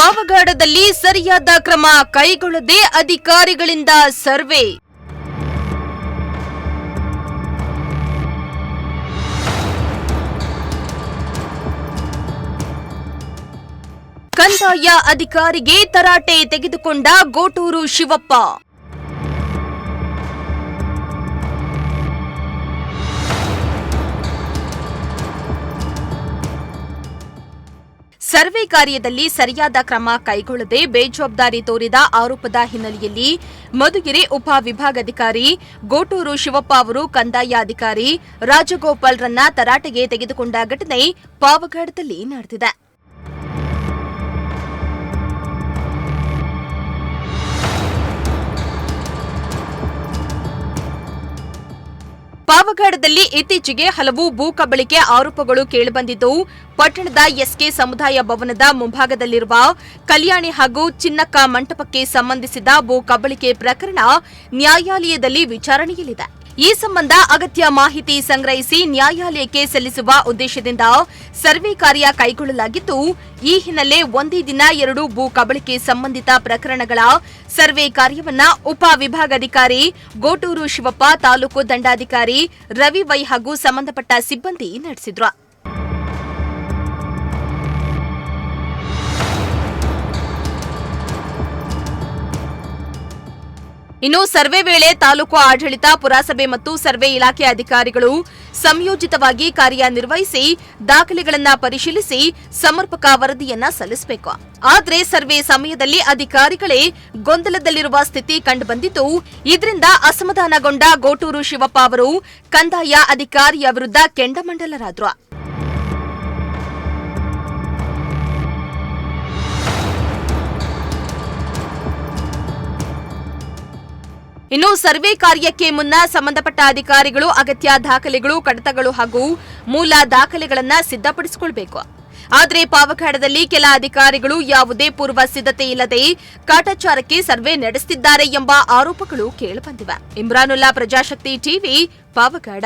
ಪಾವಗಡದಲ್ಲಿ ಸರಿಯಾದ ಕ್ರಮ ಕೈಗೊಳ್ಳದೆ ಅಧಿಕಾರಿಗಳಿಂದ ಸರ್ವೆ. ಕಂದಾಯ ಅಧಿಕಾರಿಗೆ ತರಾಟೆ ತೆಗೆದುಕೊಂಡ ಗೋಟೂರು ಶಿವಪ್ಪ. ಸರ್ವೆ ಕಾರ್ಯದಲ್ಲಿ ಸರಿಯಾದ ಕ್ರಮ ಕೈಗೊಳ್ಳದೆ ಬೇಜವಾಬ್ದಾರಿ ತೋರಿದ ಆರೋಪದ ಹಿನ್ನೆಲೆಯಲ್ಲಿ ಮಧುಗಿರಿ ಉಪವಿಭಾಗಾಧಿಕಾರಿ ಗೋಟೂರು ಶಿವಪ್ಪ ಅವರು ಕಂದಾಯ ಅಧಿಕಾರಿ ರಾಜಗೋಪಾಲ್ರನ್ನ ತರಾಟೆಗೆ ತೆಗೆದುಕೊಂಡ ಘಟನೆ ಪಾವಗಡದಲ್ಲಿ ನಡೆದಿದೆ. ಪಾವಗಡದಲ್ಲಿ ಇತ್ತೀಚೆಗೆ ಹಲವು ಭೂ ಕಬಳಿಕೆ ಆರೋಪಗಳು ಕೇಳಿಬಂದಿದ್ದು, ಪಟ್ಟಣದ ಎಸ್ಕೆ ಸಮುದಾಯ ಭವನದ ಮುಂಭಾಗದಲ್ಲಿರುವ ಕಲ್ಯಾಣಿ ಹಾಗೂ ಚಿನ್ನಕ್ಕ ಮಂಟಪಕ್ಕೆ ಸಂಬಂಧಿಸಿದ ಭೂ ಕಬಳಿಕೆ ಪ್ರಕರಣ ನ್ಯಾಯಾಲಯದಲ್ಲಿ ವಿಚಾರಣೆಯಲ್ಲಿದೆ. ಈ ಸಂಬಂಧ ಅಗತ್ಯ ಮಾಹಿತಿ ಸಂಗ್ರಹಿಸಿ ನ್ಯಾಯಾಲಯಕ್ಕೆ ಸಲ್ಲಿಸುವ ಉದ್ದೇಶದಿಂದ ಸರ್ವೆ ಕಾರ್ಯ ಕೈಗೊಳ್ಳಲಾಗಿದ್ದು, ಈ ಹಿನ್ನೆಲೆ ಒಂದೇ ದಿನ 2 ಭೂ ಕಬಳಿಕೆ ಸಂಬಂಧಿತ ಪ್ರಕರಣಗಳ ಸರ್ವೆ ಕಾರ್ಯವನ್ನ ಉಪವಿಭಾಗಾಧಿಕಾರಿ ಗೋಟೂರು ಶಿವಪ್ಪ, ತಾಲೂಕು ದಂಡಾಧಿಕಾರಿ ರವಿ ವೈ ಹಾಗೂ ಸಂಬಂಧಪಟ್ಟ ಸಿಬ್ಬಂದಿ ನಡೆಸಿದ್ರು. ಇನ್ನು ಸರ್ವೆ ವೇಳೆ ತಾಲೂಕು ಆಡಳಿತ, ಪುರಸಭೆ ಮತ್ತು ಸರ್ವೆ ಇಲಾಖೆ ಅಧಿಕಾರಿಗಳು ಸಂಯೋಜಿತವಾಗಿ ಕಾರ್ಯನಿರ್ವಹಿಸಿ ದಾಖಲೆಗಳನ್ನು ಪರಿಶೀಲಿಸಿ ಸಮರ್ಪಕ ವರದಿಯನ್ನ ಸಲ್ಲಿಸಬೇಕು. ಆದರೆ ಸರ್ವೆ ಸಮಯದಲ್ಲಿ ಅಧಿಕಾರಿಗಳೇ ಗೊಂದಲದಲ್ಲಿರುವ ಸ್ಥಿತಿ ಕಂಡುಬಂದಿದ್ದು, ಇದರಿಂದ ಅಸಮಾಧಾನಗೊಂಡ ಗೋಟೂರು ಶಿವಪ್ಪ ಅವರು ಕಂದಾಯ ಅಧಿಕಾರಿಯ ವಿರುದ್ಧ ಕೆಂಡಾಮಂಡಲರಾದರು. ಇನ್ನು ಸರ್ವೆ ಕಾರ್ಯಕ್ಕೆ ಮುನ್ನ ಸಂಬಂಧಪಟ್ಟ ಅಧಿಕಾರಿಗಳು ಅಗತ್ಯ ದಾಖಲೆಗಳು, ಕಡತಗಳು ಹಾಗೂ ಮೂಲ ದಾಖಲೆಗಳನ್ನು ಸಿದ್ಧಪಡಿಸಿಕೊಳ್ಳಬೇಕು. ಆದರೆ ಪಾವಗಡದಲ್ಲಿ ಕೆಲ ಅಧಿಕಾರಿಗಳು ಯಾವುದೇ ಪೂರ್ವ ಸಿದ್ಧತೆ ಇಲ್ಲದೆ ಕಾಟಾಚಾರಕ್ಕೆ ಸರ್ವೆ ನಡೆಸುತ್ತಿದ್ದಾರೆ ಎಂಬ ಆರೋಪಗಳು ಕೇಳಿಬಂದಿವೆ. ಇಮ್ರಾನುಲ್ಲಾ, ಪ್ರಜಾಶಕ್ತಿ ಟಿವಿ, ಪಾವಗಡ.